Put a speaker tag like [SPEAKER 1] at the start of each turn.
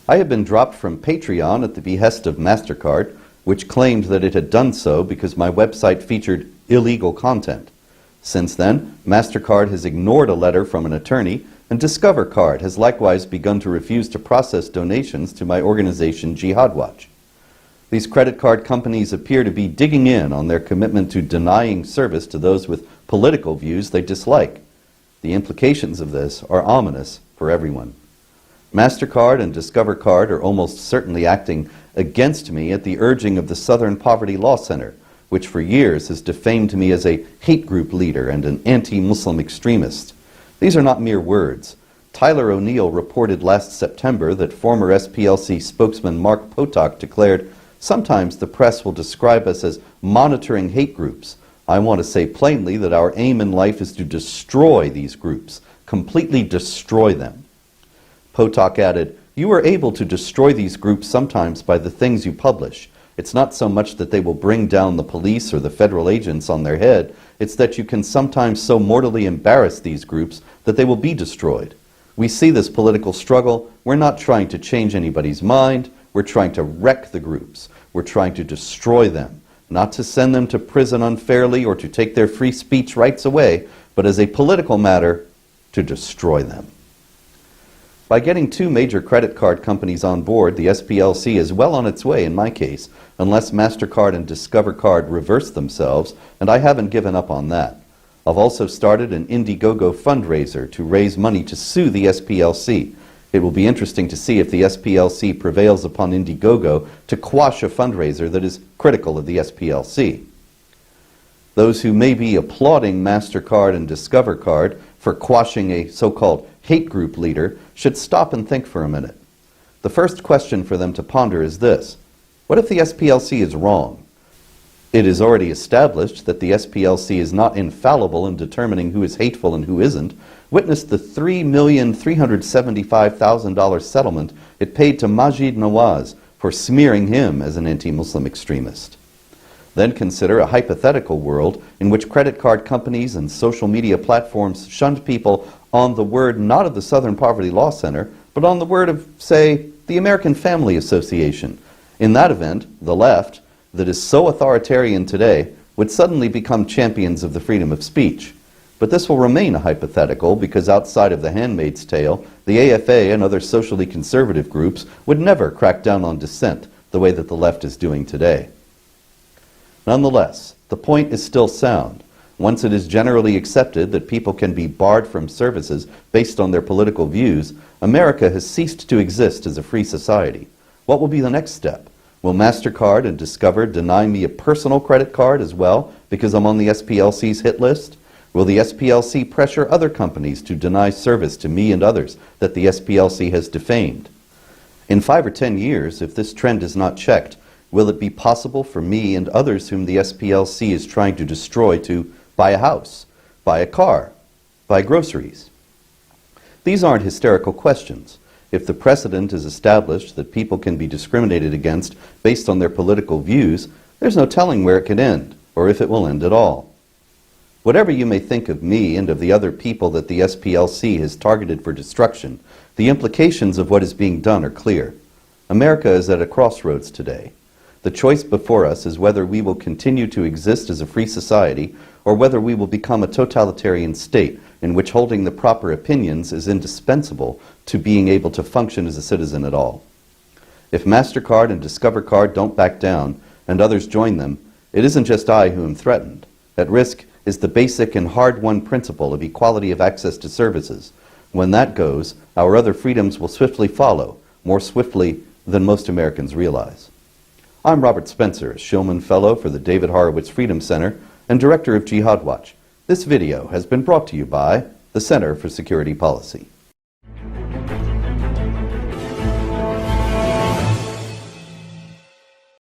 [SPEAKER 1] I had been dropped from Patreon at the behest of Mastercard, which claimed that it had done so because my website featured illegal content. Since then, Mastercard has ignored a letter from an attorney, and Discover Card has likewise begun to refuse to process donations to my organization Jihad Watch. These credit card companies appear to be digging in on their commitment to denying service to those with political views they dislike. The implications of this are ominous for everyone. Mastercard and Discover Card are almost certainly acting against me at the urging of the Southern Poverty Law Center, which for years has defamed me as a hate group leader and an anti-Muslim extremist. These are not mere words. Tyler O'Neill reported last September that former SPLC spokesman Mark Potok declared, "Sometimes the press will describe us as monitoring hate groups. I want to say plainly that our aim in life is to destroy these groups, completely destroy them." Potok added, "You are able to destroy these groups sometimes by the things you publish. It's not so much that they will bring down the police or the federal agents on their head, it's that you can sometimes so mortally embarrass these groups that they will be destroyed. We see this political struggle. We're not trying to change anybody's mind. We're trying to wreck the groups. We're trying to destroy them, not to send them to prison unfairly or to take their free speech rights away, but as a political matter, to destroy them." By getting two major credit card companies on board, the SPLC is well on its way in my case, unless Mastercard and Discover Card reverse themselves, and I haven't given up on that. I've also started an Indiegogo fundraiser to raise money to sue the SPLC. It will be interesting to see if the SPLC prevails upon Indiegogo to quash a fundraiser that is critical of the SPLC. Those who may be applauding Mastercard and Discover Card for quashing a so-called hate group leader should stop and think for a minute. The first question for them to ponder is this: what if the SPLC is wrong? It is already established that the SPLC is not infallible in determining who is hateful and who isn't. Witness the $3,375,000 settlement it paid to Majid Nawaz for smearing him as an anti-Muslim extremist. Then consider a hypothetical world in which credit card companies and social media platforms shunned people on the word not of the Southern Poverty Law Center, but on the word of, say, the American Family Association. In that event, the left, that is so authoritarian today, would suddenly become champions of the freedom of speech. But this will remain a hypothetical because outside of The Handmaid's Tale, the AFA and other socially conservative groups would never crack down on dissent the way that the left is doing today. Nonetheless, the point is still sound. Once it is generally accepted that people can be barred from services based on their political views, America has ceased to exist as a free society. What will be the next step? Will Mastercard and Discover deny me a personal credit card as well because I'm on the SPLC's hit list? Will the SPLC pressure other companies to deny service to me and others that the SPLC has defamed? In 5 or 10 years, if this trend is not checked, will it be possible for me and others whom the SPLC is trying to destroy to buy a house, buy a car, buy groceries? These aren't hysterical questions. If the precedent is established that people can be discriminated against based on their political views, there's no telling where it could end, or if it will end at all. Whatever you may think of me and of the other people that the SPLC has targeted for destruction, the implications of what is being done are clear. America is at a crossroads today. The choice before us is whether we will continue to exist as a free society or whether we will become a totalitarian state in which holding the proper opinions is indispensable to being able to function as a citizen at all. If Mastercard and Discover Card don't back down and others join them, it isn't just I who am threatened. At risk is the basic and hard-won principle of equality of access to services. When that goes, our other freedoms will swiftly follow, more swiftly than most Americans realize. I'm Robert Spencer, a Shillman Fellow for the David Horowitz Freedom Center and Director of Jihad Watch. This video has been brought to you by the Center for Security Policy.